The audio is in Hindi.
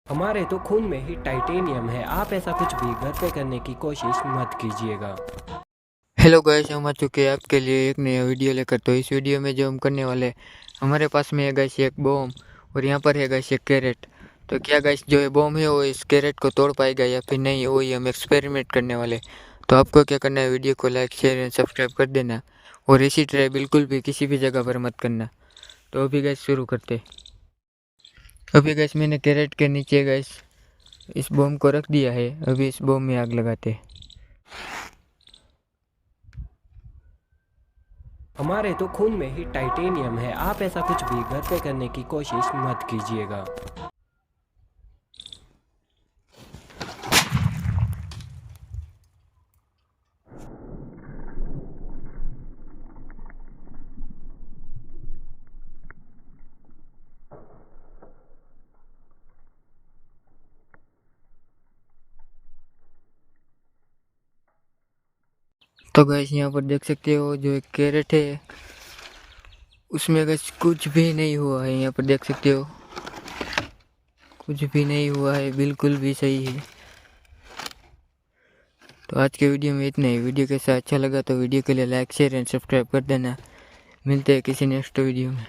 हमारे तो खून में ही टाइटेनियम है। आप ऐसा कुछ भी घर पे करने की कोशिश मत कीजिएगा। हेलो गाइस, हम आ चुके हैं आपके लिए एक नया वीडियो लेकर। तो इस वीडियो में जो हम करने वाले हैं, हमारे पास में है गाइस एक बॉम और यहाँ पर है गाइस एक कैरेट। तो क्या गाइस जो है बॉम है वो इस कैरेट को तोड़ पाएगा या फिर नहीं, वही हम एक्सपेरिमेंट करने वाले। तो आपको क्या करना है, वीडियो को लाइक शेयर एंड सब्सक्राइब कर देना और इसी तरह बिल्कुल भी किसी भी जगह पर मत करना। तो अभी गाइस शुरू करते। अभी गाइस मैंने कैरेट के नीचे गाइस इस बॉम को रख दिया है। अभी इस बॉम में आग लगाते। हमारे तो खून में ही टाइटेनियम है। आप ऐसा कुछ भी घर पे करने की कोशिश मत कीजिएगा। तो गाइस यहाँ पर देख सकते हो जो एक कैरेट है उसमें गाइस कुछ भी नहीं हुआ है। यहाँ पर देख सकते हो कुछ भी नहीं हुआ है, बिल्कुल भी सही है। तो आज के वीडियो में इतना ही। वीडियो कैसा अच्छा लगा तो वीडियो के लिए लाइक शेयर एंड सब्सक्राइब कर देना। मिलते हैं किसी नेक्स्ट वीडियो में।